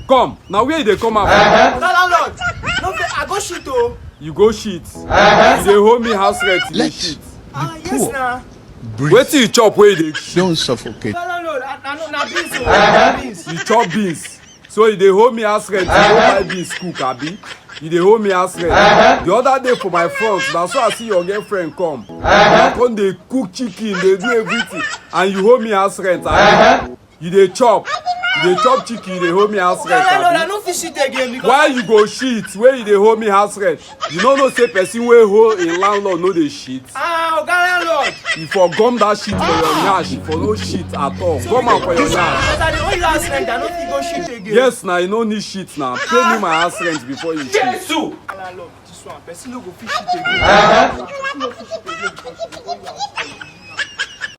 Come. Now where they come out? Landlord, no, I go shit oh. You go shit. You dey hold me house rent, you dey shit. Yes na. Wetin you chop where you dey shit? Don't suffocate. Landlord, na beans oh. Na beans. You chop beans. So you dey hold me house rent, you go buy beans cook, abi? You dey hold me house rent. The other day for my front, na so I see your girlfriend come. Na come dey cook chicken, dey do everything, and you hold me house rent, abi? You dey chop. You dey chop chicken, you dey hold me house rent, Landlord, I abi? no fit shit again because. Why you go shit where you dey hold me house rent? You no know say person wey hold im landlord no dey shit? Oga landlord. You for gum that shit for your nyash, you for no shit at all. Gum am for your nyash. Because I dey owe you house rent, I no fit go shit again. Yes, na you no need shit now. Pay me my house rent before you shit. Landlord, this one, person no go fit shit again. Person no fit shit again because you dey owe you house rent.